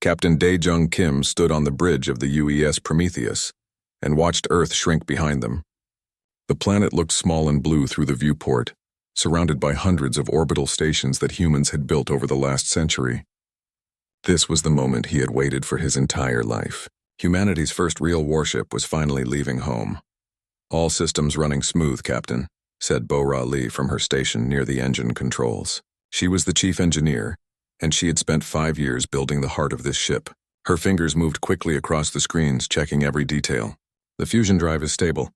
Captain Dae-jung Kim stood on the bridge of the UES Prometheus and watched Earth shrink behind them. The planet looked small and blue through the viewport, surrounded by hundreds of orbital stations that humans had built over the last century. This was the moment he had waited for his entire life. Humanity's first real warship was finally leaving home. "All systems running smooth, Captain," said Bo-Ra Lee from her station near the engine controls. She was the chief engineer, and she had spent 5 years building the heart of this ship. Her fingers moved quickly across the screens, checking every detail. "The fusion drive is stable.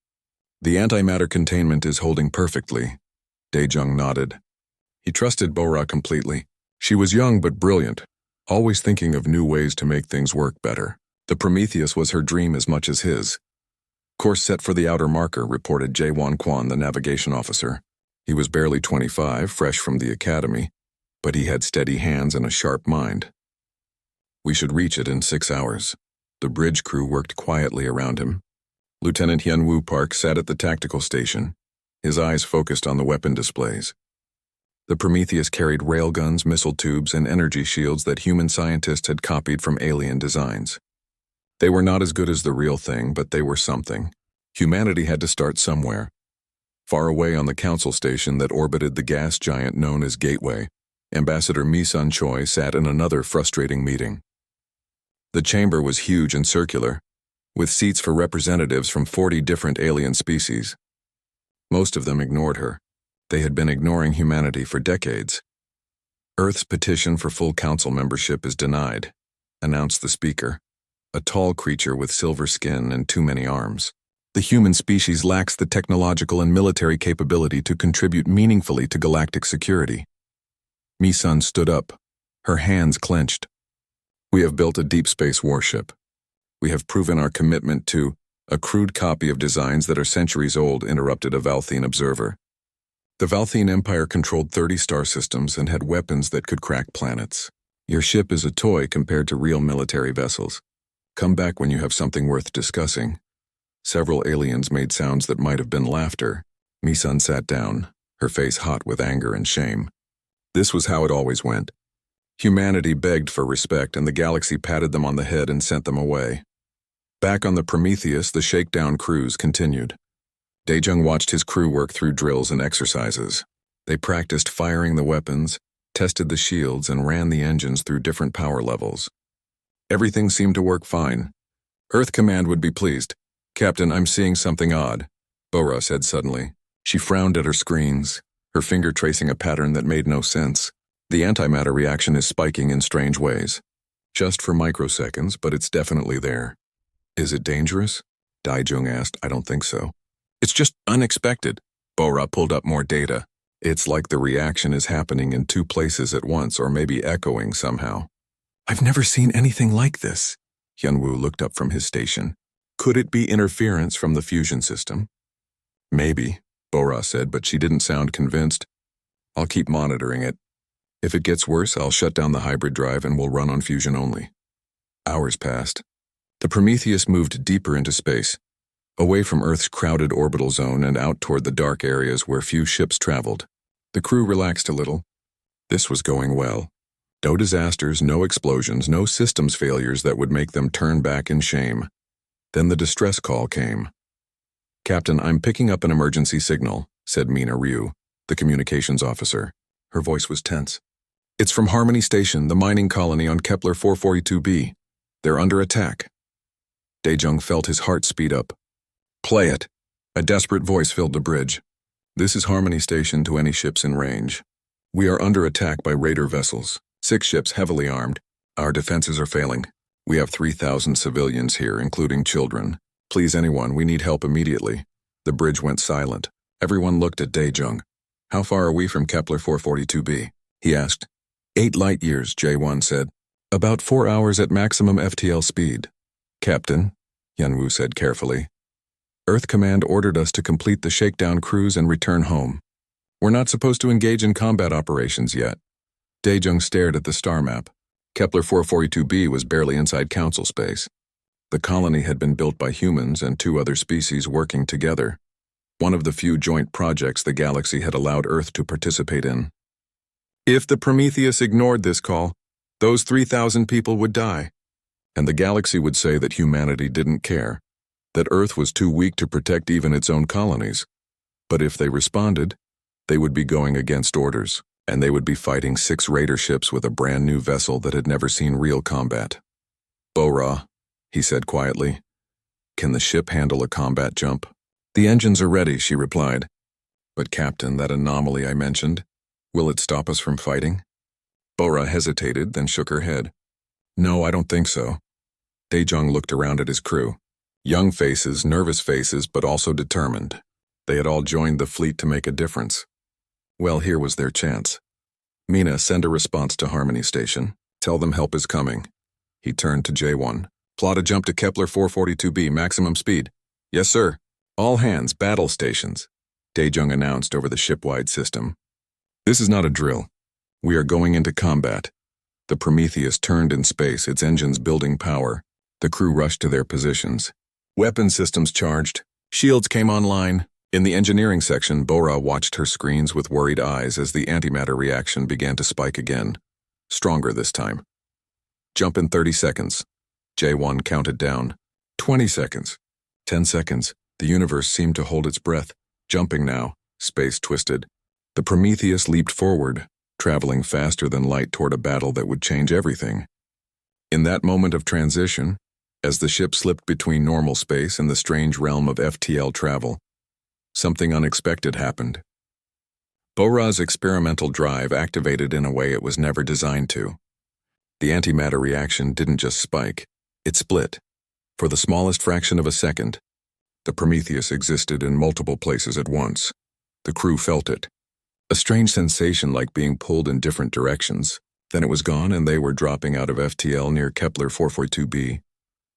The antimatter containment is holding perfectly." Dae-jung nodded. He trusted Bo-Ra completely. She was young but brilliant, always thinking of new ways to make things work better. The Prometheus was her dream as much as his. "Course set for the outer marker," reported Jae-won Kwon, the navigation officer. He was barely 25, fresh from the academy, but he had steady hands and a sharp mind. "We should reach it in 6 hours." The bridge crew worked quietly around him. Lieutenant Hyun-woo Park sat at the tactical station, his eyes focused on the weapon displays. The Prometheus carried railguns, missile tubes, and energy shields that human scientists had copied from alien designs. They were not as good as the real thing, but they were something. Humanity had to start somewhere. Far away on the council station that orbited the gas giant known as Gateway, Ambassador Mi-sun Choi sat in another frustrating meeting. The chamber was huge and circular, with seats for representatives from 40 different alien species. Most of them ignored her. They had been ignoring humanity for decades. "Earth's petition for full council membership is denied," announced the speaker, a tall creature with silver skin and too many arms. "The human species lacks the technological and military capability to contribute meaningfully to galactic security." Mi-sun stood up, her hands clenched. "We have built a deep space warship. We have proven our commitment to a crude copy of designs that are centuries old," interrupted a Valthene observer. "The Valthene Empire controlled 30 star systems and had weapons that could crack planets. Your ship is a toy compared to real military vessels. Come back when you have something worth discussing." Several aliens made sounds that might have been laughter. Mi-sun sat down, her face hot with anger and shame. This was how it always went. Humanity begged for respect, and the galaxy patted them on the head and sent them away. Back on the Prometheus, the shakedown cruise continued. Dae-jung watched his crew work through drills and exercises. They practiced firing the weapons, tested the shields, and ran the engines through different power levels. Everything seemed to work fine. Earth Command would be pleased. "Captain, I'm seeing something odd," Bo-Ra said suddenly. She frowned at her screens, her finger tracing a pattern that made no sense. "The antimatter reaction is spiking in strange ways. Just for microseconds, but it's definitely there." "Is it dangerous?" Dae-jung asked. "I don't think so. It's just unexpected." Bo-Ra pulled up more data. "It's like the reaction is happening in 2 places at once, or maybe echoing somehow." "I've never seen anything like this." Hyun-woo looked up from his station. "Could it be interference from the fusion system?" "Maybe," Bo-Ra said, but she didn't sound convinced. "I'll keep monitoring it. If it gets worse, I'll shut down the hybrid drive and we'll run on fusion only." Hours passed. The Prometheus moved deeper into space, away from Earth's crowded orbital zone and out toward the dark areas where few ships traveled. The crew relaxed a little. This was going well. No disasters, no explosions, no systems failures that would make them turn back in shame. Then the distress call came. "Captain, I'm picking up an emergency signal," said Mina Ryu, the communications officer. Her voice was tense. "It's from Harmony Station, the mining colony on Kepler 442b. They're under attack." Dae-jung felt his heart speed up. "Play it." A desperate voice filled the bridge. "This is Harmony Station to any ships in range. We are under attack by raider vessels. 6 ships heavily armed. Our defenses are failing. We have 3,000 civilians here, including children. Please anyone, we need help immediately." The bridge went silent. Everyone looked at Dae-jung. "How far are we from Kepler 442b?" he asked. 8 light years, Jae-won said. "About 4 hours at maximum FTL speed." "Captain," Hyun-woo said carefully, "Earth Command ordered us to complete the shakedown cruise and return home. We're not supposed to engage in combat operations yet." Dae-jung stared at the star map. Kepler 442b was barely inside council space. The colony had been built by humans and 2 other species working together. One of the few joint projects the galaxy had allowed Earth to participate in. If the Prometheus ignored this call, those 3,000 people would die. and the galaxy would say that humanity didn't care, that Earth was too weak to protect even its own colonies. But if they responded, they would be going against orders, and they would be fighting 6 raider ships with a brand new vessel that had never seen real combat. "Bora," he said quietly. "Can the ship handle a combat jump?" "The engines are ready," she replied. "But Captain, that anomaly I mentioned, will it stop us from fighting?" Bora hesitated, then shook her head. "No, I don't think so." Daejong looked around at his crew. Young faces, nervous faces, but also determined. They had all joined the fleet to make a difference. Well, here was their chance. "Mina, send a response to Harmony Station. Tell them help is coming." He turned to J1. "Plot a jump to Kepler 442b, maximum speed." "Yes, sir." "All hands, battle stations," Daejong announced over the ship-wide system. "This is not a drill. We are going into combat." The Prometheus turned in space, its engines building power. The crew rushed to their positions. Weapon systems charged. Shields came online. In the engineering section, Bora watched her screens with worried eyes as the antimatter reaction began to spike again. Stronger this time. "Jump in 30 seconds. J1 counted down. 20 seconds. 10 seconds. The universe seemed to hold its breath. Jumping now. Space twisted. The Prometheus leaped forward, traveling faster than light toward a battle that would change everything. In that moment of transition, as the ship slipped between normal space and the strange realm of FTL travel, something unexpected happened. Bora's experimental drive activated in a way it was never designed to. The antimatter reaction didn't just spike, it split. For the smallest fraction of a second, the Prometheus existed in multiple places at once. The crew felt it. A strange sensation like being pulled in different directions. Then it was gone and they were dropping out of FTL near Kepler 442b.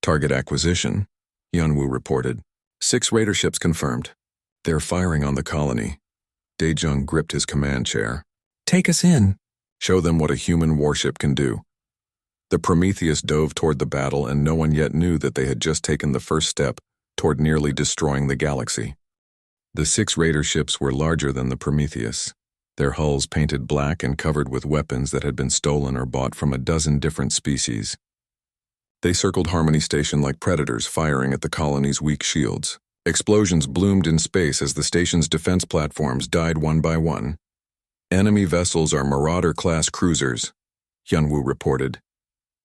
"Target acquisition," Yunwoo reported. 6 raider ships confirmed. "They're firing on the colony." Daejong gripped his command chair. "Take us in. Show them what a human warship can do." The Prometheus dove toward the battle and no one yet knew that they had just taken the first step toward nearly destroying the galaxy. The 6 raider ships were larger than the Prometheus, their hulls painted black and covered with weapons that had been stolen or bought from a dozen different species. They circled Harmony Station like predators firing at the colony's weak shields. Explosions bloomed in space as the station's defense platforms died one by one. "Enemy vessels are Marauder-class cruisers," Yunwoo reported,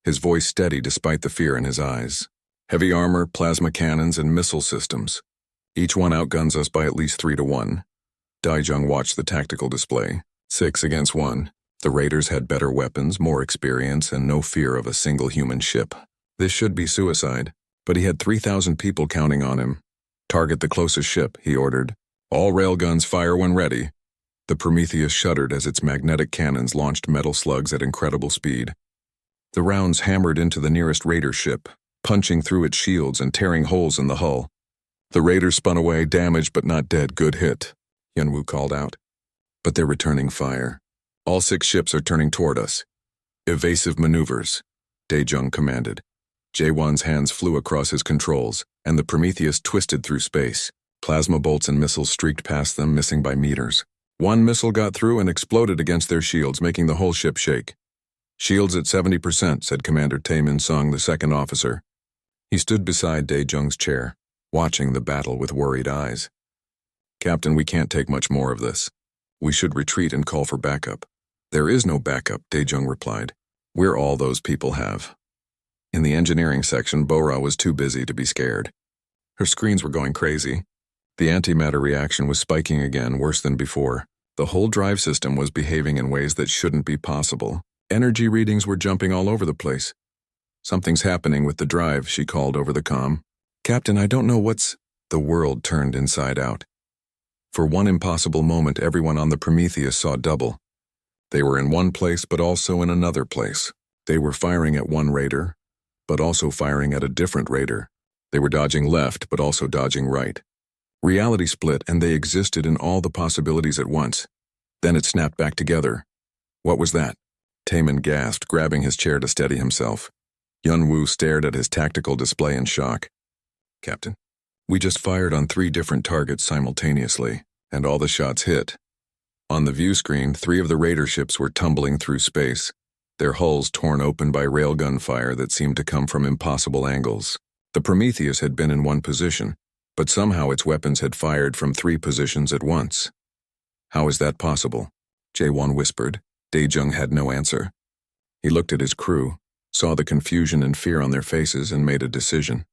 his voice steady despite the fear in his eyes. "Heavy armor, plasma cannons, and missile systems. Each one outguns us by at least 3 to 1. Daejong watched the tactical display. 6 against 1. The raiders had better weapons, more experience, and no fear of a single human ship. This should be suicide, but he had 3,000 people counting on him. "Target the closest ship," he ordered. "All railguns fire when ready." The Prometheus shuddered as its magnetic cannons launched metal slugs at incredible speed. The rounds hammered into the nearest raider ship, punching through its shields and tearing holes in the hull. The raiders spun away, damaged but not dead. "Good hit," Yunwoo called out. "But they're returning fire. All 6 ships are turning toward us." "Evasive maneuvers," Daejong commanded. J1's hands flew across his controls, and the Prometheus twisted through space. Plasma bolts and missiles streaked past them, missing by meters. One missile got through and exploded against their shields, making the whole ship shake. "Shields at 70%, said Commander Taemin Sung, the second officer. He stood beside Daejong's chair, watching the battle with worried eyes. "Captain, we can't take much more of this. We should retreat and call for backup." "There is no backup," Daejong replied. "We're all those people have." In the engineering section, Bora was too busy to be scared. Her screens were going crazy. The antimatter reaction was spiking again, worse than before. The whole drive system was behaving in ways that shouldn't be possible. Energy readings were jumping all over the place. "Something's happening with the drive," she called over the comm. "Captain, I don't know what's—" The world turned inside out. For one impossible moment, everyone on the Prometheus saw double. They were in one place, but also in another place. They were firing at one raider, but also firing at a different raider. They were dodging left, but also dodging right. Reality split, and they existed in all the possibilities at once. Then it snapped back together. "What was that?" Taemin gasped, grabbing his chair to steady himself. Yunwoo stared at his tactical display in shock. "Captain, we just fired on 3 different targets simultaneously, and all the shots hit. On the view screen, 3 of the raider ships were tumbling through space. their hulls torn open by railgun fire that seemed to come from impossible angles. The Prometheus had been in one position, but somehow its weapons had fired from 3 positions at once. How is that possible? Jae-won whispered. Dae-jung had no answer. He looked at his crew, saw the confusion and fear on their faces, and made a decision.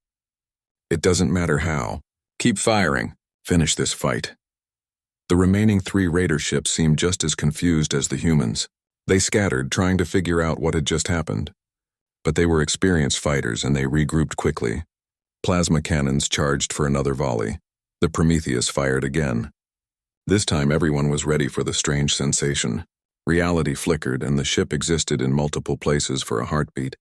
It doesn't matter how. Keep firing. Finish this fight. The remaining 3 raider ships seemed just as confused as the humans. They scattered, trying to figure out what had just happened. But they were experienced fighters, and they regrouped quickly. Plasma cannons charged for another volley. The Prometheus fired again. This time everyone was ready for the strange sensation. Reality flickered, and the ship existed in multiple places for a heartbeat.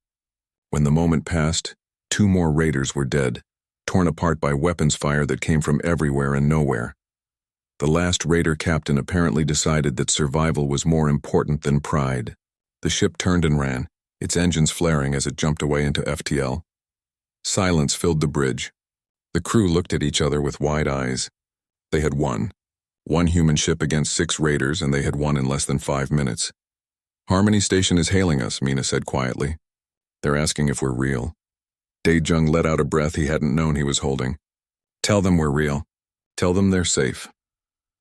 When the moment passed, 2 more raiders were dead, torn apart by weapons fire that came from everywhere and nowhere. The last raider captain apparently decided that survival was more important than pride. The ship turned and ran, its engines flaring as it jumped away into FTL. Silence filled the bridge. The crew looked at each other with wide eyes. They had won. 1 human ship against 6 raiders, and they had won in less than 5 minutes. Harmony Station is hailing us, Mina said quietly. They're asking if we're real. Dae-jung let out a breath he hadn't known he was holding. Tell them we're real. Tell them they're safe.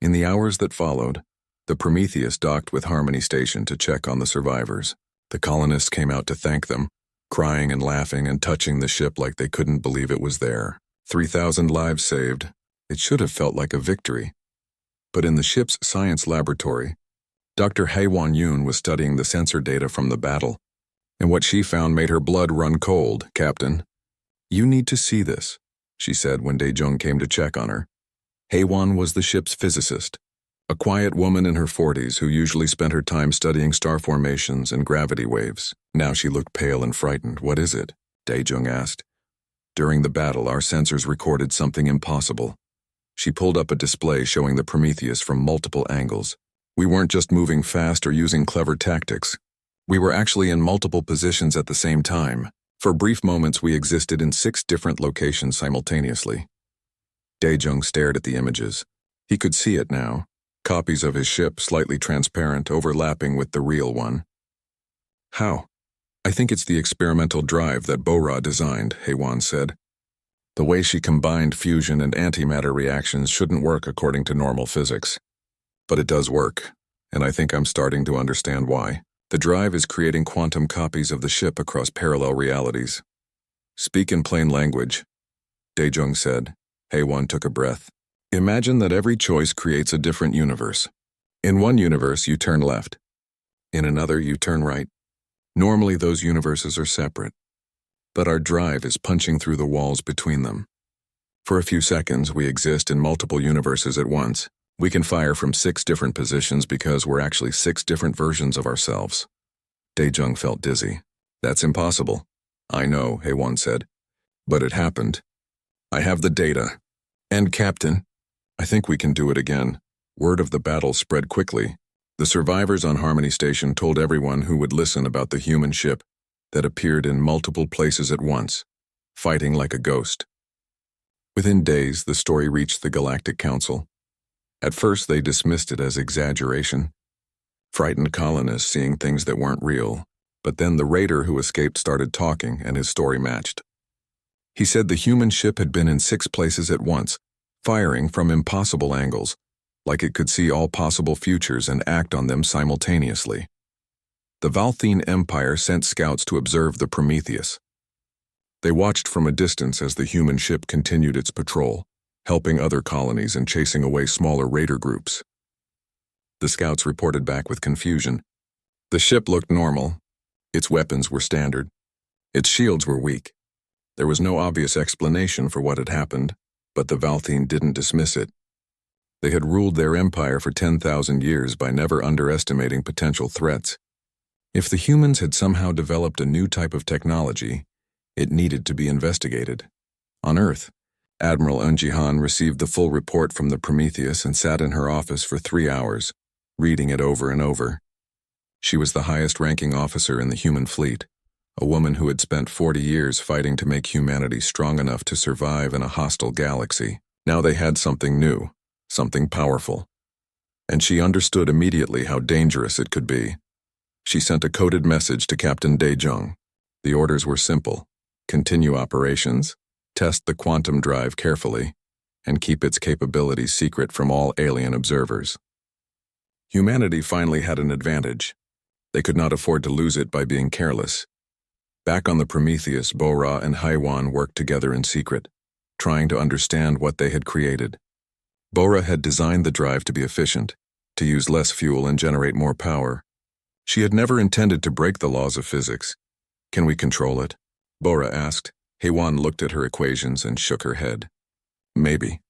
In the hours that followed, the Prometheus docked with Harmony Station to check on the survivors. The colonists came out to thank them, crying and laughing and touching the ship like they couldn't believe it was there. 3,000 lives saved. It should have felt like a victory. But in the ship's science laboratory, Dr. Hae-won-yoon was studying the sensor data from the battle, and what she found made her blood run cold, Captain. You need to see this, she said when Dae-jung came to check on her. Hae-won was the ship's physicist, a quiet woman in her 40s who usually spent her time studying star formations and gravity waves. Now she looked pale and frightened. What is it? Dae-jung asked. During the battle, our sensors recorded something impossible. She pulled up a display showing the Prometheus from multiple angles. We weren't just moving fast or using clever tactics. We were actually in multiple positions at the same time. For brief moments, we existed in 6 different locations simultaneously. Dae-jung stared at the images. He could see it now. Copies of his ship, slightly transparent, overlapping with the real one. How? I think it's the experimental drive that Bo-ra designed, Hae-won said. The way she combined fusion and antimatter reactions shouldn't work according to normal physics. But it does work, and I think I'm starting to understand why. The drive is creating quantum copies of the ship across parallel realities. Speak in plain language, Dae-jung said. Hae-won took a breath. Imagine that every choice creates a different universe. In one universe, you turn left. In another, you turn right. Normally, those universes are separate. But our drive is punching through the walls between them. For a few seconds, we exist in multiple universes at once. We can fire from 6 different positions because we're actually 6 different versions of ourselves. Dae-jung felt dizzy. That's impossible. I know, Hae-won said. But it happened. I have the data. And Captain, I think we can do it again. Word of the battle spread quickly. The survivors on Harmony Station told everyone who would listen about the human ship that appeared in multiple places at once, fighting like a ghost. Within days, the story reached the Galactic Council. At first, they dismissed it as exaggeration. Frightened colonists seeing things that weren't real. But then the raider who escaped started talking, and his story matched. He said the human ship had been in 6 places at once, firing from impossible angles, like it could see all possible futures and act on them simultaneously. The Valthene Empire sent scouts to observe the Prometheus. They watched from a distance as the human ship continued its patrol, helping other colonies and chasing away smaller raider groups. The scouts reported back with confusion. The ship looked normal. Its weapons were standard. Its shields were weak. There was no obvious explanation for what had happened, but the Valthene didn't dismiss it. They had ruled their empire for 10,000 years by never underestimating potential threats. If the humans had somehow developed a new type of technology, it needed to be investigated. On Earth, Admiral Eun-ji-han received the full report from the Prometheus and sat in her office for 3 hours, reading it over and over. She was the highest-ranking officer in the human fleet, a woman who had spent 40 years fighting to make humanity strong enough to survive in a hostile galaxy. Now they had something new, something powerful. And she understood immediately how dangerous it could be. She sent a coded message to Captain Daejung. The orders were simple: continue operations, test the quantum drive carefully, and keep its capabilities secret from all alien observers. Humanity finally had an advantage. They could not afford to lose it by being careless. Back on the Prometheus, Bora and Haiwan worked together in secret, trying to understand what they had created. Bora had designed the drive to be efficient, to use less fuel and generate more power. She had never intended to break the laws of physics. Can we control it? Bora asked. Haiwan looked at her equations and shook her head. Maybe.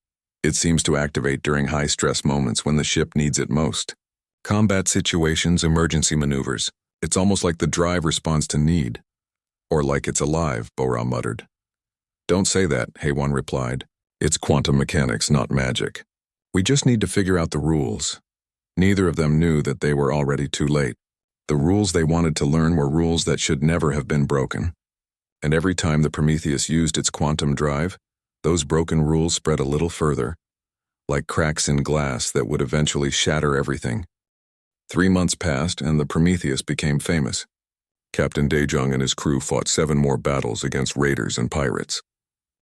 It seems to activate during high-stress moments when the ship needs it most. Combat situations, emergency maneuvers. It's almost like the drive responds to need. Or like it's alive, Bora muttered. Don't say that, Haiwan replied. It's quantum mechanics, not magic. We just need to figure out the rules. Neither of them knew that they were already too late. The rules they wanted to learn were rules that should never have been broken. And every time the Prometheus used its quantum drive, those broken rules spread a little further, like cracks in glass that would eventually shatter everything. 3 months passed, and the Prometheus became famous. Captain Daejung and his crew fought 7 more battles against raiders and pirates.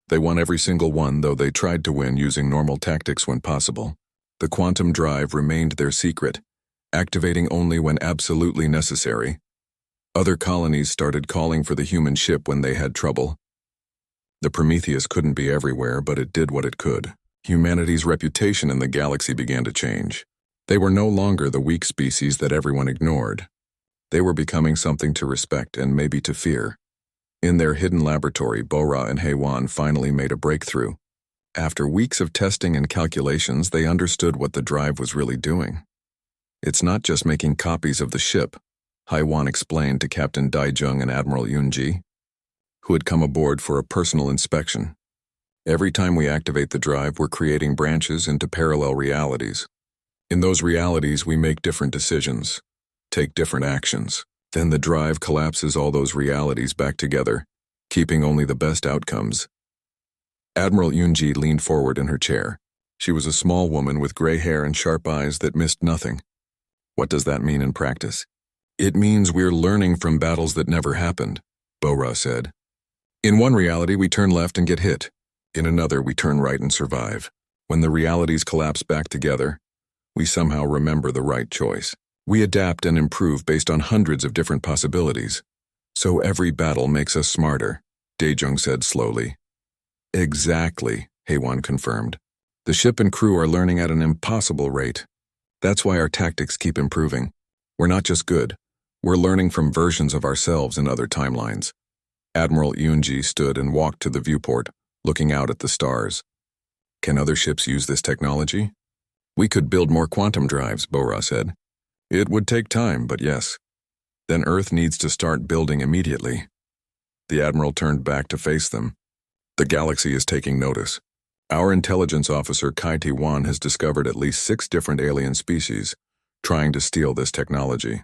They won every single one, though they tried to win using normal tactics when possible. The quantum drive remained their secret, activating only when absolutely necessary. Other colonies started calling for the human ship when they had trouble. The Prometheus couldn't be everywhere, but it did what it could. Humanity's reputation in the galaxy began to change. They were no longer the weak species that everyone ignored. They were becoming something to respect and maybe to fear. In their hidden laboratory, Bora and Haiwan finally made a breakthrough. After weeks of testing and calculations, they understood what the drive was really doing. It's not just making copies of the ship, Haiwan explained to Captain Daejung and Admiral Yunji, who had come aboard for a personal inspection. Every time we activate the drive, we're creating branches into parallel realities. In those realities, we make different decisions, take different actions. Then the drive collapses all those realities back together, keeping only the best outcomes. Admiral Yunji leaned forward in her chair. She was a small woman with gray hair and sharp eyes that missed nothing. What does that mean in practice? It means we're learning from battles that never happened, Bora said. In one reality, we turn left and get hit. In another, we turn right and survive. When the realities collapse back together, we somehow remember the right choice. We adapt and improve based on hundreds of different possibilities. So every battle makes us smarter, Daejung said slowly. Exactly, Haiwan confirmed. The ship and crew are learning at an impossible rate. That's why our tactics keep improving. We're not just good. We're learning from versions of ourselves in other timelines. Admiral Yunji stood and walked to the viewport, looking out at the stars. Can other ships use this technology? We could build more quantum drives, Bora said. It would take time, but yes. Then Earth needs to start building immediately. The Admiral turned back to face them. The galaxy is taking notice. Our intelligence officer Kai Ti-wan has discovered at least 6 different alien species, trying to steal this technology.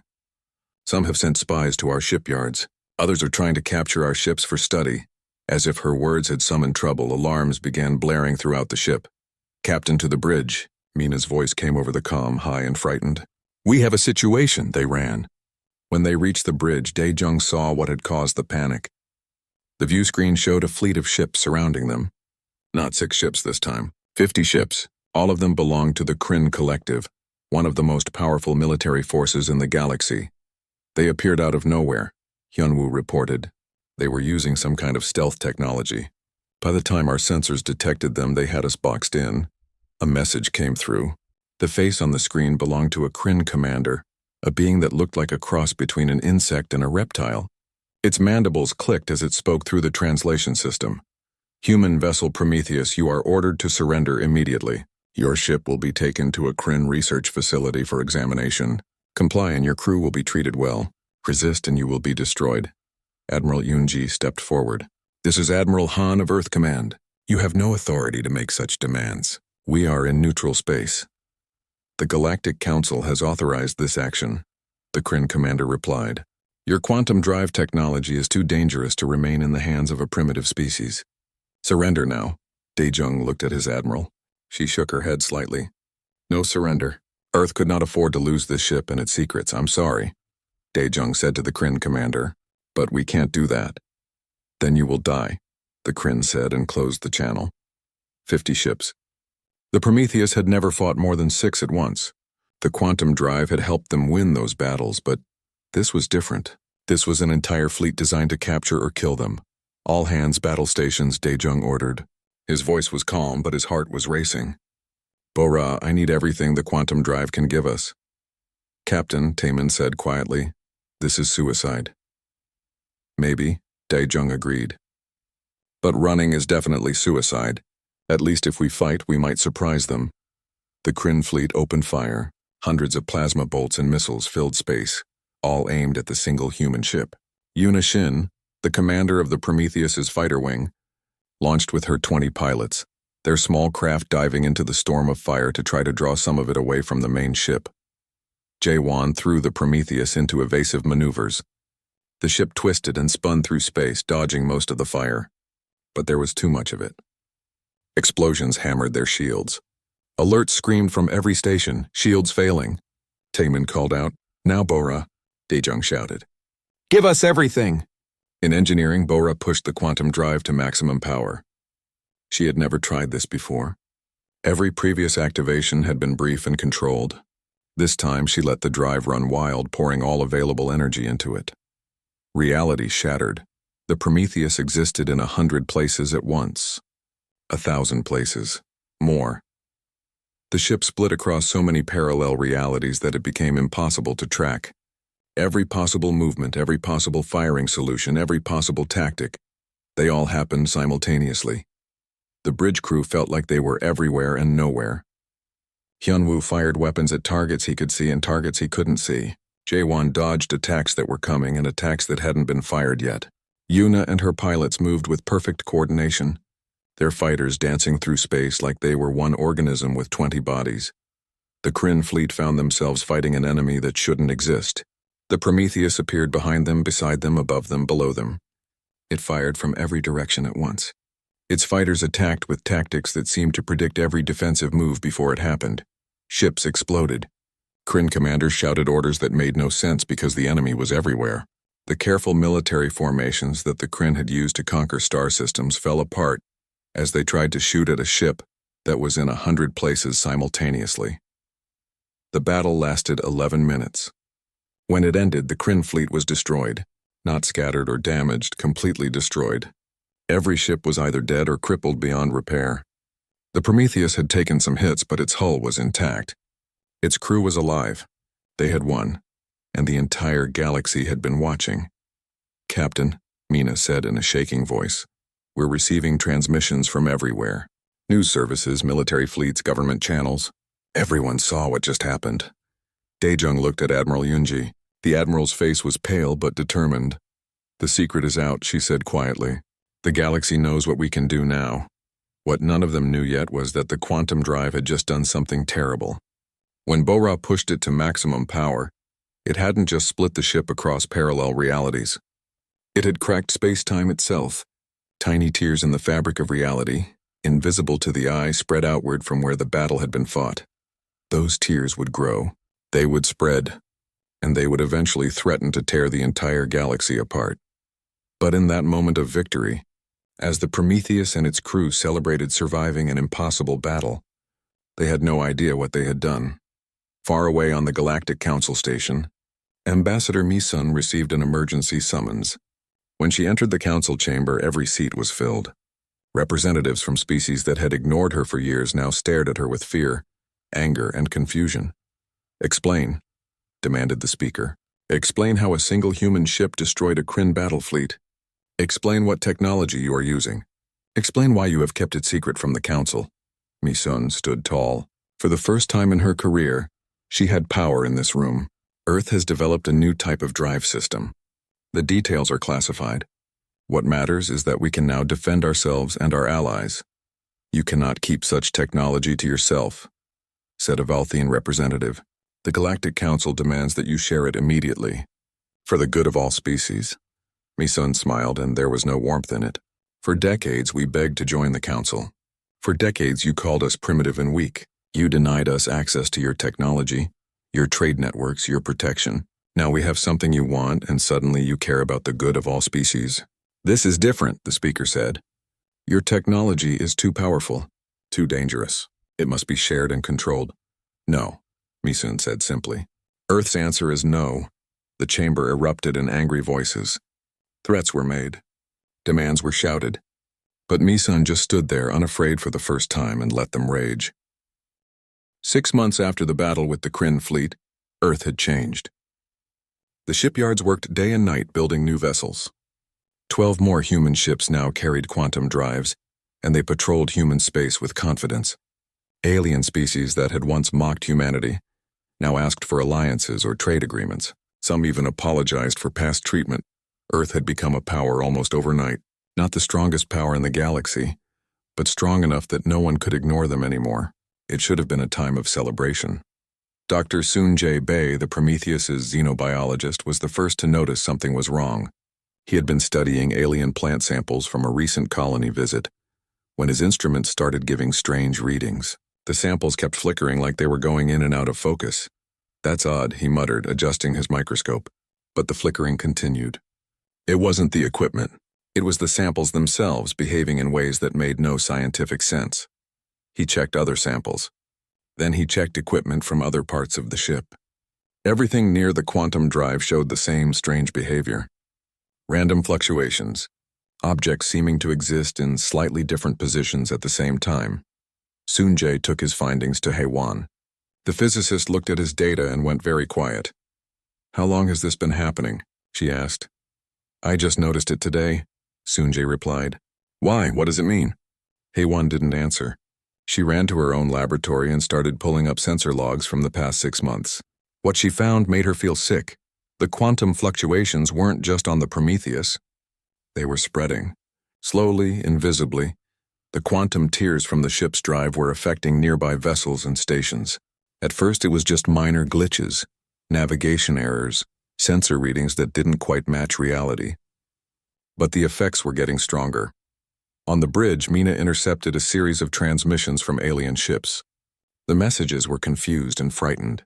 Some have sent spies to our shipyards. Others are trying to capture our ships for study. As if her words had summoned trouble, alarms began blaring throughout the ship. Captain, to the bridge. Mina's voice came over the comm, high and frightened. We have a situation, they ran. When they reached the bridge, Daejung saw what had caused the panic. The view screen showed a fleet of ships surrounding them. Not 6 ships this time, 50 ships. All of them belonged to the Kryn Collective, one of the most powerful military forces in the galaxy. They appeared out of nowhere, Hyunwoo reported. They were using some kind of stealth technology. By the time our sensors detected them, they had us boxed in. A message came through. The face on the screen belonged to a Kryn commander, a being that looked like a cross between an insect and a reptile. Its mandibles clicked as it spoke through the translation system. Human vessel Prometheus, you are ordered to surrender immediately. Your ship will be taken to a Kryn research facility for examination. Comply and your crew will be treated well. Resist and you will be destroyed. Admiral Yunji stepped forward. This is Admiral Han of Earth Command. You have no authority to make such demands. We are in neutral space. The Galactic Council has authorized this action, the Kryn commander replied. Your quantum drive technology is too dangerous to remain in the hands of a primitive species. Surrender now. Daejung looked at his admiral. She shook her head slightly. No surrender. Earth could not afford to lose this ship and its secrets. I'm sorry. Daejung said to the Kryn commander. But we can't do that. Then you will die, the Kryn said and closed the channel. 50 ships. The Prometheus had never fought more than 6 at once. The quantum drive had helped them win those battles, but this was different. This was an entire fleet designed to capture or kill them. All hands battle stations, Daejung ordered. His voice was calm, but his heart was racing. Bora, I need everything the quantum drive can give us. Captain, Taemin said quietly, this is suicide. Maybe, Daejung agreed. But running is definitely suicide. At least if we fight, we might surprise them. The Kryn fleet opened fire. Hundreds of plasma bolts and missiles filled space, all aimed at the single human ship. Yuna Shin, the commander of the Prometheus's fighter wing, launched with her 20 pilots, their small craft diving into the storm of fire to try to draw some of it away from the main ship. Jaewon threw the Prometheus into evasive maneuvers. The ship twisted and spun through space, dodging most of the fire. But there was too much of it. Explosions hammered their shields. Alerts screamed from every station, shields failing. Taemin called out, now Bora, Daejung shouted. Give us everything! In engineering, Bora pushed the quantum drive to maximum power. She had never tried this before. Every previous activation had been brief and controlled. This time she let the drive run wild, pouring all available energy into it. Reality shattered. The Prometheus existed in 100 places at once. 1,000 places. More. The ship split across so many parallel realities that it became impossible to track. Every possible movement, every possible firing solution, every possible tactic, they all happened simultaneously. The bridge crew felt like they were everywhere and nowhere. Hyunwoo fired weapons at targets he could see and targets he couldn't see. Jaewon dodged attacks that were coming and attacks that hadn't been fired yet. Yuna and her pilots moved with perfect coordination, their fighters dancing through space like they were one organism with 20 bodies. The Kryn fleet found themselves fighting an enemy that shouldn't exist. The Prometheus appeared behind them, beside them, above them, below them. It fired from every direction at once. Its fighters attacked with tactics that seemed to predict every defensive move before it happened. Ships exploded. Kryn commanders shouted orders that made no sense because the enemy was everywhere. The careful military formations that the Kryn had used to conquer star systems fell apart as they tried to shoot at a ship that was in 100 places simultaneously. The battle lasted 11 minutes. When it ended, the Kryn fleet was destroyed. Not scattered or damaged, completely destroyed. Every ship was either dead or crippled beyond repair. The Prometheus had taken some hits, but its hull was intact. Its crew was alive. They had won, and the entire galaxy had been watching. Captain, Mina said in a shaking voice, we're receiving transmissions from everywhere. News services, military fleets, government channels. Everyone saw what just happened. Daejung looked at Admiral Yunji. The Admiral's face was pale but determined. The secret is out, she said quietly. The galaxy knows what we can do now. What none of them knew yet was that the quantum drive had just done something terrible. When Bora pushed it to maximum power, it hadn't just split the ship across parallel realities. It had cracked space-time itself. Tiny tears in the fabric of reality, invisible to the eye, spread outward from where the battle had been fought. Those tears would grow. They would spread, and they would eventually threaten to tear the entire galaxy apart. But in that moment of victory, as the Prometheus and its crew celebrated surviving an impossible battle, they had no idea what they had done. Far away on the Galactic Council station, Ambassador Mi-sun received an emergency summons. When she entered the council chamber, every seat was filled. Representatives from species that had ignored her for years now stared at her with fear, anger, and confusion. Explain, demanded the speaker. Explain how a single human ship destroyed a Kryn battle fleet. Explain what technology you are using. Explain why you have kept it secret from the council. Mi-sun stood tall. For the first time in her career, she had power in this room. Earth has developed a new type of drive system. The details are classified. What matters is that we can now defend ourselves and our allies. You cannot keep such technology to yourself, said a Valthian representative. The Galactic Council demands that you share it immediately, for the good of all species. Mi-sun smiled, and there was no warmth in it. For decades, we begged to join the Council. For decades, you called us primitive and weak. You denied us access to your technology, your trade networks, your protection. Now we have something you want, and suddenly you care about the good of all species. This is different, the speaker said. Your technology is too powerful, too dangerous. It must be shared and controlled. No, Misun said simply. Earth's answer is no. The chamber erupted in angry voices. Threats were made. Demands were shouted. But Misun just stood there unafraid for the first time and let them rage. 6 months after the battle with the Kryn fleet, Earth had changed. The shipyards worked day and night building new vessels. 12 more human ships now carried quantum drives, and they patrolled human space with confidence. Alien species that had once mocked humanity now asked for alliances or trade agreements. Some even apologized for past treatment. Earth had become a power almost overnight. Not the strongest power in the galaxy, but strong enough that no one could ignore them anymore. It should have been a time of celebration. Dr. Soon-Jae Bae, the Prometheus's xenobiologist, was the first to notice something was wrong. He had been studying alien plant samples from a recent colony visit when his instruments started giving strange readings. The samples kept flickering like they were going in and out of focus. That's odd, he muttered, adjusting his microscope. But the flickering continued. It wasn't the equipment. It was the samples themselves behaving in ways that made no scientific sense. He checked other samples. Then he checked equipment from other parts of the ship. Everything near the quantum drive showed the same strange behavior. Random fluctuations. Objects seeming to exist in slightly different positions at the same time. Soon-Jae took his findings to Haewon. The physicist looked at his data and went very quiet. How long has this been happening? She asked. I just noticed it today, Soon-Jae replied. Why? What does it mean? Haewon didn't answer. She ran to her own laboratory and started pulling up sensor logs from the past 6 months. What she found made her feel sick. The quantum fluctuations weren't just on the Prometheus. They were spreading. Slowly, invisibly. The quantum tears from the ship's drive were affecting nearby vessels and stations. At first it was just minor glitches, navigation errors, sensor readings that didn't quite match reality. But the effects were getting stronger. On the bridge, Mina intercepted a series of transmissions from alien ships. The messages were confused and frightened.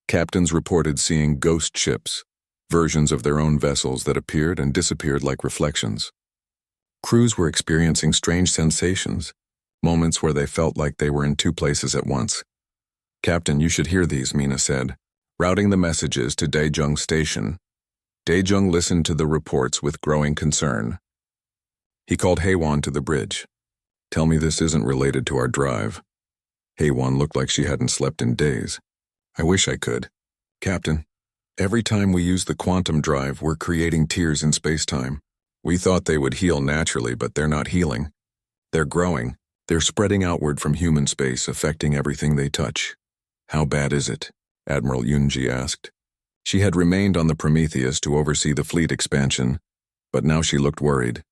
Captains reported seeing ghost ships, versions of their own vessels that appeared and disappeared like reflections. Crews were experiencing strange sensations, moments where they felt like they were in 2 places at once. Captain, you should hear these, Mina said, routing the messages to Daejung Station. Daejung listened to the reports with growing concern. He called Haewon to the bridge. Tell me this isn't related to our drive. Haewon looked like she hadn't slept in days. I wish I could. Captain, every time we use the quantum drive, we're creating tears in space-time. We thought they would heal naturally, but they're not healing. They're growing. They're spreading outward from human space, affecting everything they touch. How bad is it? Admiral Yoonji asked. She had remained on the Prometheus to oversee the fleet expansion, but now she looked worried.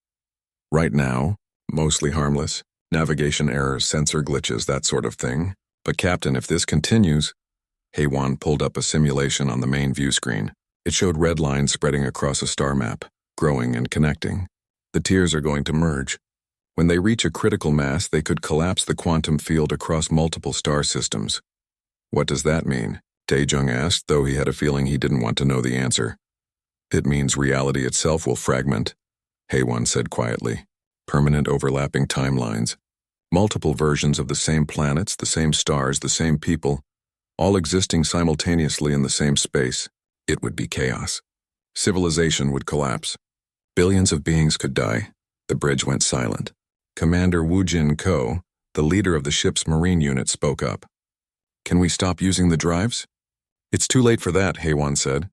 Right now, mostly harmless. Navigation errors, sensor glitches, that sort of thing. But Captain, if this continues... Haewon pulled up a simulation on the main view screen. It showed red lines spreading across a star map, growing and connecting. The tiers are going to merge. When they reach a critical mass, they could collapse the quantum field across multiple star systems. What does that mean? Daejung asked, though he had a feeling he didn't want to know the answer. It means reality itself will fragment, Haewon said quietly. Permanent overlapping timelines. Multiple versions of the same planets, the same stars, the same people, all existing simultaneously in the same space. It would be chaos. Civilization would collapse. Billions of beings could die. The bridge went silent. Commander Woo Jin Ko, the leader of the ship's marine unit, spoke up. Can we stop using the drives? It's too late for that, Haewon said.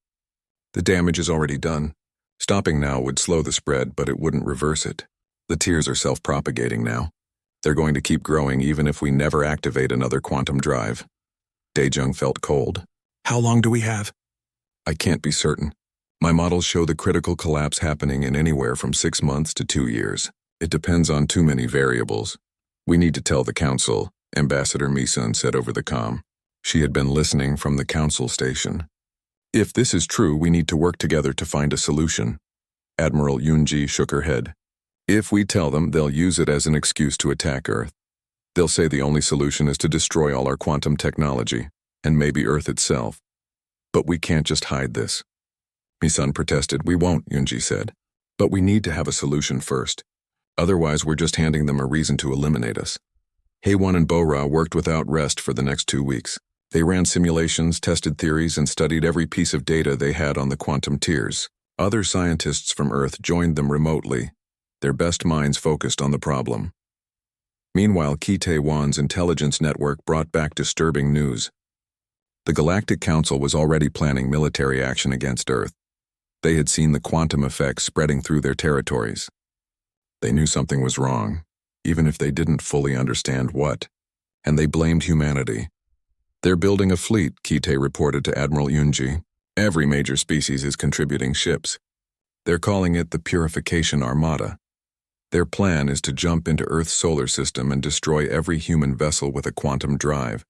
The damage is already done. Stopping now would slow the spread, but it wouldn't reverse it. The tiers are self-propagating now. They're going to keep growing even if we never activate another quantum drive. Daejung felt cold. How long do we have? I can't be certain. My models show the critical collapse happening in anywhere from 6 months to 2 years. It depends on too many variables. We need to tell the council, Ambassador Misun said over the comm. She had been listening from the council station. If this is true, we need to work together to find a solution. Admiral Yoonji shook her head. If we tell them, they'll use it as an excuse to attack Earth. They'll say the only solution is to destroy all our quantum technology, and maybe Earth itself. But we can't just hide this. Misun protested. We won't, Yunji said. But we need to have a solution first. Otherwise, we're just handing them a reason to eliminate us. Haewon and Bo-Ra worked without rest for the next 2 weeks. They ran simulations, tested theories, and studied every piece of data they had on the quantum tiers. Other scientists from Earth joined them remotely, their best minds focused on the problem. Meanwhile, Ki-Tae-Wan's intelligence network brought back disturbing news. The Galactic Council was already planning military action against Earth. They had seen the quantum effects spreading through their territories. They knew something was wrong, even if they didn't fully understand what, and they blamed humanity. They're building a fleet, Ki-Tae reported to Admiral Yunji. Every major species is contributing ships. They're calling it the Purification Armada. Their plan is to jump into Earth's solar system and destroy every human vessel with a quantum drive.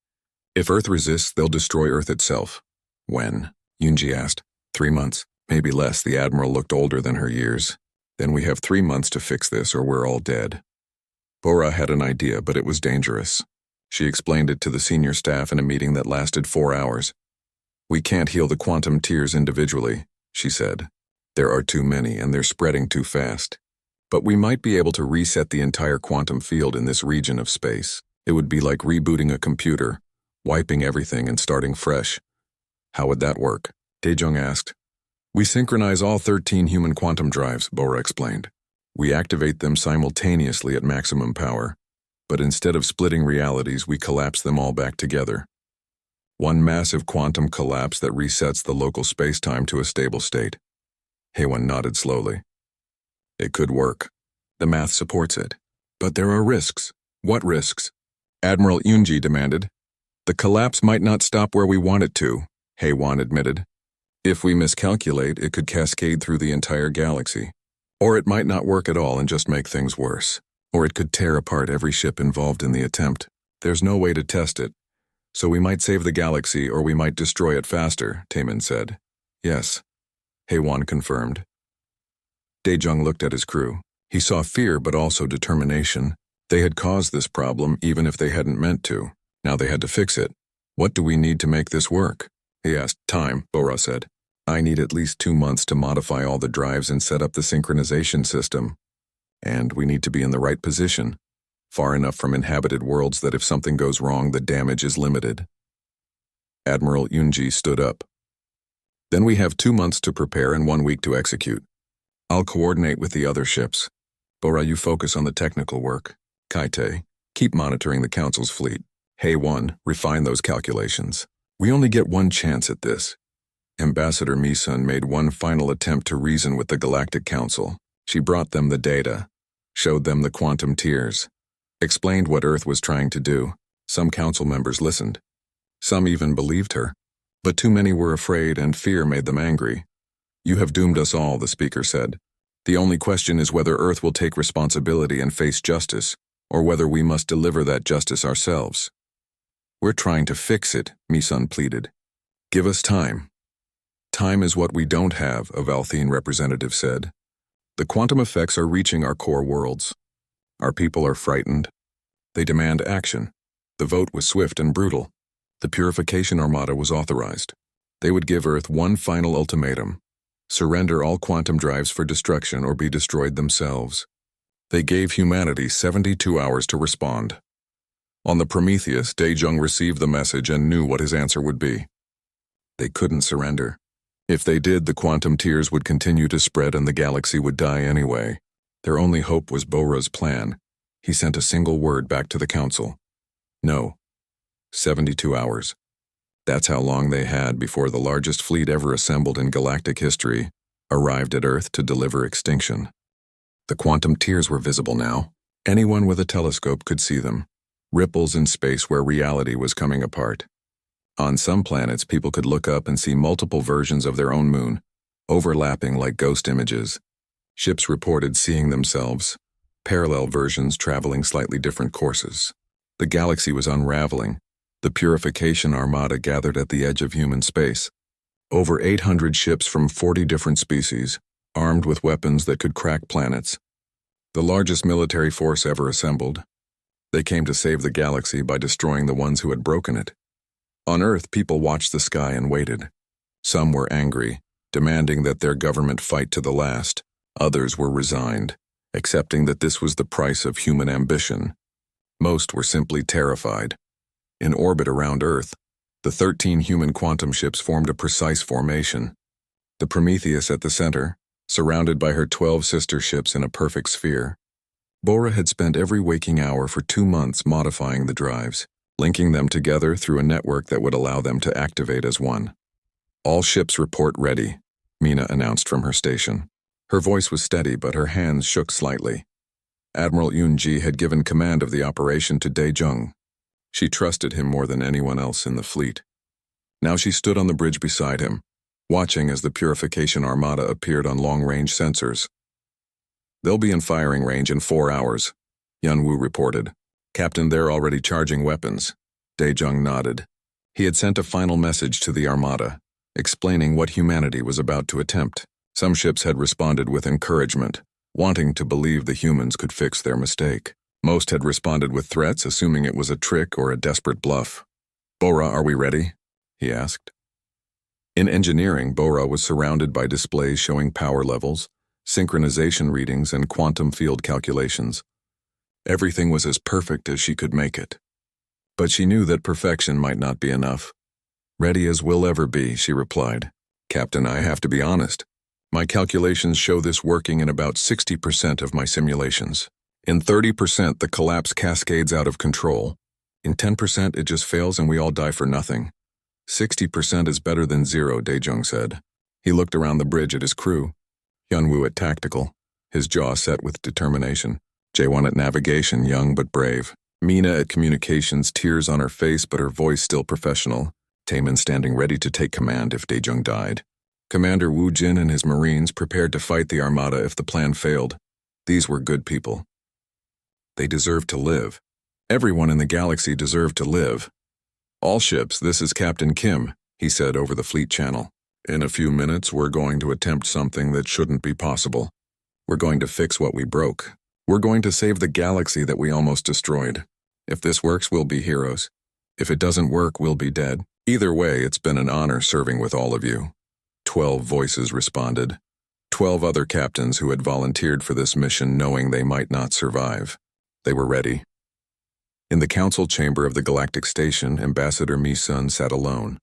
If Earth resists, they'll destroy Earth itself. When? Yunji asked. 3 months, maybe less. The Admiral looked older than her years. Then we have 3 months to fix this or we're all dead. Bo-Ra had an idea, but it was dangerous. She explained it to the senior staff in a meeting that lasted 4 hours. We can't heal the quantum tiers individually, she said. There are too many and they're spreading too fast. But we might be able to reset the entire quantum field in this region of space. It would be like rebooting a computer, wiping everything and starting fresh. How would that work? Daejong asked. We synchronize all 13 human quantum drives, Bo-Ra explained. We activate them simultaneously at maximum power. But instead of splitting realities, we collapse them all back together. One massive quantum collapse that resets the local space-time to a stable state. Haewon nodded slowly. It could work. The math supports it. But there are risks. What risks? Admiral Yunji demanded. The collapse might not stop where we want it to, Haewon admitted. If we miscalculate, it could cascade through the entire galaxy. Or it might not work at all and just make things worse. Or it could tear apart every ship involved in the attempt. There's no way to test it. So we might save the galaxy or we might destroy it faster, Taemin said. Yes, Haewon confirmed. Daejong looked at his crew. He saw fear but also determination. They had caused this problem even if they hadn't meant to. Now they had to fix it. What do we need to make this work? He asked. Time, Bo-Ra said. I need at least 2 months to modify all the drives and set up the synchronization system. And we need to be in the right position, far enough from inhabited worlds that if something goes wrong, the damage is limited. Admiral Yunji stood up. Then we have 2 months to prepare and 1 week to execute. I'll coordinate with the other ships. Bo-Ra, you focus on the technical work. Kai-Tae, keep monitoring the Council's fleet. Haewon, refine those calculations. We only get one chance at this. Ambassador Misun made one final attempt to reason with the Galactic Council. She brought them the data, showed them the quantum tiers, explained what Earth was trying to do. Some council members listened. Some even believed her. But too many were afraid and fear made them angry. You have doomed us all, the speaker said. The only question is whether Earth will take responsibility and face justice, or whether we must deliver that justice ourselves. We're trying to fix it, Misun pleaded. Give us time. Time is what we don't have, a Valthene representative said. The quantum effects are reaching our core worlds. Our people are frightened. They demand action. The vote was swift and brutal. The Purification Armada was authorized. They would give Earth one final ultimatum. Surrender all quantum drives for destruction or be destroyed themselves. They gave humanity 72 hours to respond. On the Prometheus, Daejong received the message and knew what his answer would be. They couldn't surrender. If they did, the quantum tiers would continue to spread and the galaxy would die anyway. Their only hope was Bo-Ra's plan. He sent a single word back to the Council. No. 72 hours. That's how long they had before the largest fleet ever assembled in galactic history arrived at Earth to deliver extinction. The quantum tiers were visible now. Anyone with a telescope could see them. Ripples in space where reality was coming apart. On some planets, people could look up and see multiple versions of their own moon, overlapping like ghost images. Ships reported seeing themselves, parallel versions traveling slightly different courses. The galaxy was unraveling. The Purification Armada gathered at the edge of human space. Over 800 ships from 40 different species, armed with weapons that could crack planets. The largest military force ever assembled. They came to save the galaxy by destroying the ones who had broken it. On Earth, people watched the sky and waited. Some were angry, demanding that their government fight to the last. Others were resigned, accepting that this was the price of human ambition. Most were simply terrified. In orbit around Earth, the 13 human quantum ships formed a precise formation. The Prometheus at the center, surrounded by her 12 sister ships in a perfect sphere. Bora had spent every waking hour for 2 months modifying the drives, linking them together through a network that would allow them to activate as one. "All ships report ready," Mina announced from her station. Her voice was steady, but her hands shook slightly. Admiral Yunji had given command of the operation to Daejung. She trusted him more than anyone else in the fleet. Now she stood on the bridge beside him, watching as the Purification Armada appeared on long-range sensors. "They'll be in firing range in 4 hours," Yunwoo reported. "Captain, they're already charging weapons." Daejung nodded. He had sent a final message to the Armada, explaining what humanity was about to attempt. Some ships had responded with encouragement, wanting to believe the humans could fix their mistake. Most had responded with threats, assuming it was a trick or a desperate bluff. "Bora, are we ready?" he asked. In engineering, Bora was surrounded by displays showing power levels, synchronization readings, and quantum field calculations. Everything was as perfect as she could make it. But she knew that perfection might not be enough. "Ready as we'll ever be," she replied. "Captain, I have to be honest. My calculations show this working in about 60% of my simulations. In 30%, the collapse cascades out of control. In 10%, it just fails and we all die for nothing. 60% is better than 0, Daejung said. He looked around the bridge at his crew. Yunwoo at tactical, his jaw set with determination. Jaewon at navigation, young but brave. Mina at communications, tears on her face but her voice still professional. Taemin standing ready to take command if Daejung died. Commander Woo Jin and his Marines prepared to fight the Armada if the plan failed. These were good people. They deserved to live. Everyone in the galaxy deserved to live. "All ships, this is Captain Kim," he said over the fleet channel. "In a few minutes, we're going to attempt something that shouldn't be possible. We're going to fix what we broke. We're going to save the galaxy that we almost destroyed. If this works, we'll be heroes. If it doesn't work, we'll be dead. Either way, it's been an honor serving with all of you." 12 voices responded. 12 other captains who had volunteered for this mission knowing they might not survive. They were ready. In the council chamber of the Galactic Station, Ambassador Mi-sun sat alone.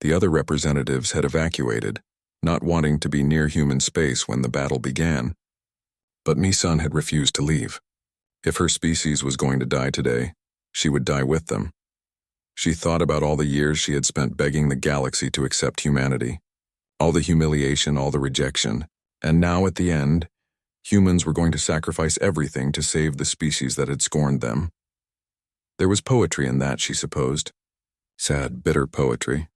The other representatives had evacuated, not wanting to be near human space when the battle began. But Mi-sun had refused to leave. If her species was going to die today, she would die with them. She thought about all the years she had spent begging the galaxy to accept humanity. All the humiliation, all the rejection. And now at the end, humans were going to sacrifice everything to save the species that had scorned them. There was poetry in that, she supposed. Sad, bitter poetry.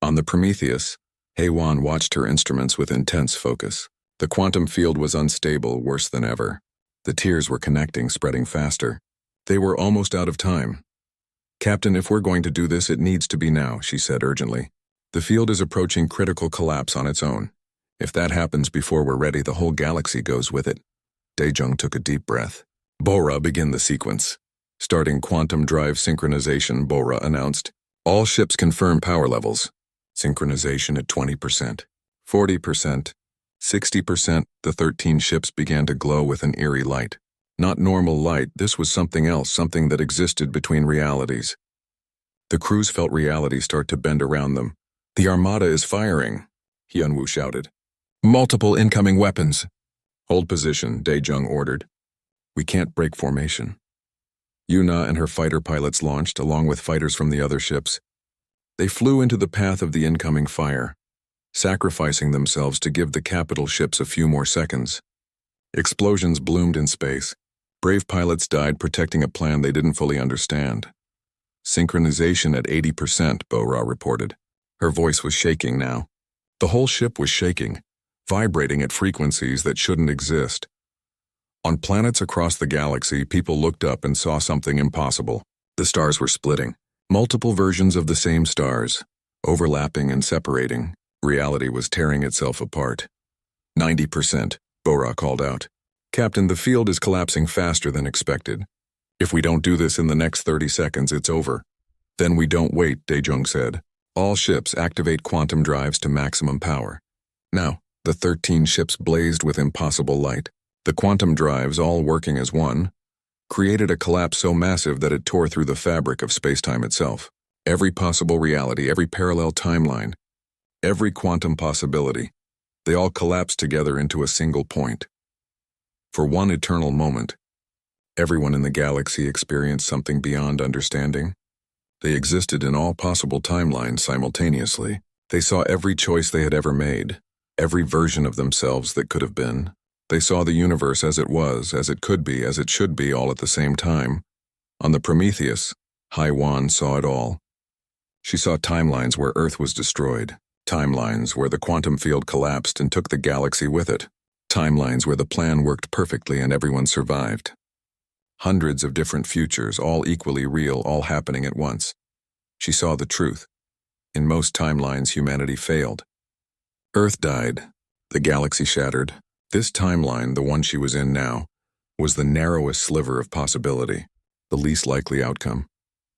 On the Prometheus, Haewon watched her instruments with intense focus. The quantum field was unstable, worse than ever. The tears were connecting, spreading faster. They were almost out of time. "Captain, if we're going to do this, it needs to be now," she said urgently. "The field is approaching critical collapse on its own. If that happens before we're ready, the whole galaxy goes with it." Daejung took a deep breath. "Bora, begin the sequence." Starting quantum drive synchronization, Bora announced. "All ships confirm power levels. Synchronization at 20%, 40%, 60%. The 13 ships began to glow with an eerie light. Not normal light, this was something else, something that existed between realities. The crews felt reality start to bend around them. "The Armada is firing," Hyunwoo shouted. "Multiple incoming weapons." "Hold position," Daejung ordered. "We can't break formation." Yuna and her fighter pilots launched, along with fighters from the other ships. They flew into the path of the incoming fire, sacrificing themselves to give the capital ships a few more seconds. Explosions bloomed in space. Brave pilots died protecting a plan they didn't fully understand. "Synchronization at 80%, Bora reported. Her voice was shaking now. The whole ship was shaking, vibrating at frequencies that shouldn't exist. On planets across the galaxy, people looked up and saw something impossible. The stars were splitting. Multiple versions of the same stars, overlapping and separating. Reality was tearing itself apart. 90%, Bora called out. "Captain, the field is collapsing faster than expected. If we don't do this in the next 30 seconds, it's over." "Then we don't wait," Daejung said. "All ships activate quantum drives to maximum power. Now, the 13 ships blazed with impossible light. The quantum drives, all working as one, created a collapse so massive that it tore through the fabric of space-time itself. Every possible reality, every parallel timeline, every quantum possibility, they all collapsed together into a single point. For one eternal moment, everyone in the galaxy experienced something beyond understanding. They existed in all possible timelines simultaneously. They saw every choice they had ever made, every version of themselves that could have been. They saw the universe as it was, as it could be, as it should be, all at the same time. On the Prometheus, HFY saw it all. She saw timelines where Earth was destroyed, timelines where the quantum field collapsed and took the galaxy with it, timelines where the plan worked perfectly and everyone survived. Hundreds of different futures, all equally real, all happening at once. She saw the truth. In most timelines, humanity failed. Earth died. The galaxy shattered. This timeline, the one she was in now, was the narrowest sliver of possibility, the least likely outcome.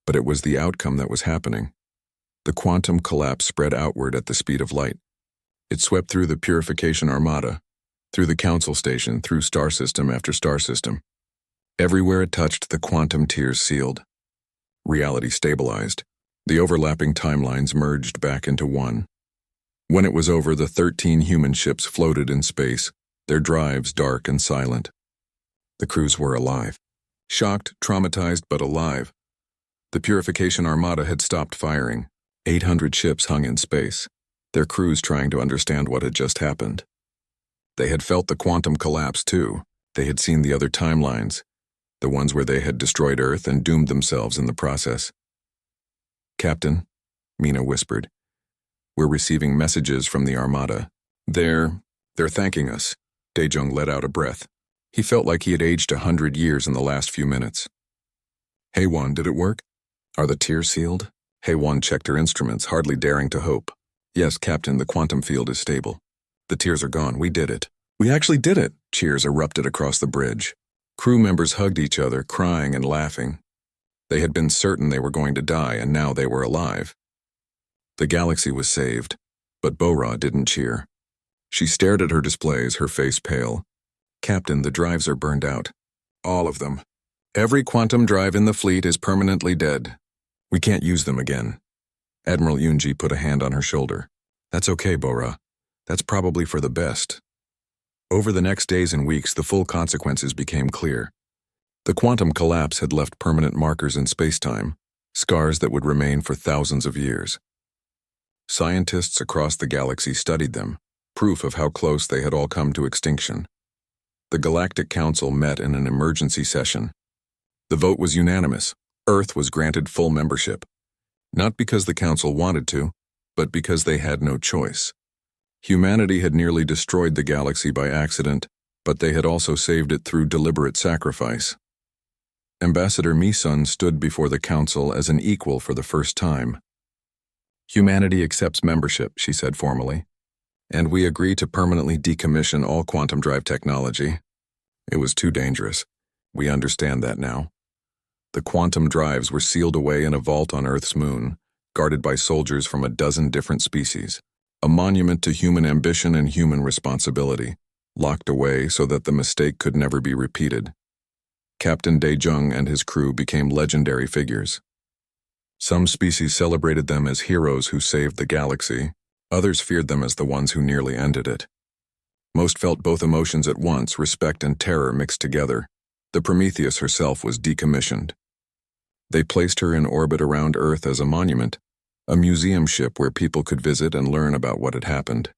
But it was the outcome that was happening. The quantum collapse spread outward at the speed of light. It swept through the purification armada, through the council station, through star system after star system. Everywhere it touched, the quantum tiers sealed. Reality stabilized. The overlapping timelines merged back into one. When it was over, the 13 human ships floated in space, their drives dark and silent. The crews were alive. Shocked, traumatized, but alive. The purification armada had stopped firing. 800 ships hung in space, their crews trying to understand what had just happened. They had felt the quantum collapse too. They had seen the other timelines, the ones where they had destroyed Earth and doomed themselves in the process. "Captain," Mina whispered, "we're receiving messages from the Armada. They're thanking us." Daejung let out a breath. He felt like he had aged 100 years in the last few minutes. "HFY, did it work? Are the tiers sealed?" HFY checked her instruments, hardly daring to hope. "Yes, Captain, the quantum field is stable. The tiers are gone. We did it." "We actually did it!" Cheers erupted across the bridge. Crew members hugged each other, crying and laughing. They had been certain they were going to die, and now they were alive. The galaxy was saved, but Bora didn't cheer. She stared at her displays, her face pale. "Captain, the drives are burned out. All of them. Every quantum drive in the fleet is permanently dead. We can't use them again." Admiral Yunji put a hand on her shoulder. "That's okay, Bora. That's probably for the best." Over the next days and weeks, the full consequences became clear. The quantum collapse had left permanent markers in space-time, scars that would remain for thousands of years. Scientists across the galaxy studied them, proof of how close they had all come to extinction. The Galactic Council met in an emergency session. The vote was unanimous. Earth was granted full membership. Not because the Council wanted to, but because they had no choice. Humanity had nearly destroyed the galaxy by accident, but they had also saved it through deliberate sacrifice. Ambassador Misun stood before the Council as an equal for the first time. "Humanity accepts membership," she said formally, "and we agree to permanently decommission all quantum drive technology. It was too dangerous. We understand that now." The quantum drives were sealed away in a vault on Earth's moon, guarded by soldiers from a dozen different species. A monument to human ambition and human responsibility, locked away so that the mistake could never be repeated. Captain Daejung and his crew became legendary figures. Some species celebrated them as heroes who saved the galaxy. Others feared them as the ones who nearly ended it. Most felt both emotions at once, respect and terror mixed together. The Prometheus herself was decommissioned. They placed her in orbit around Earth as a monument, a museum ship where people could visit and learn about what had happened.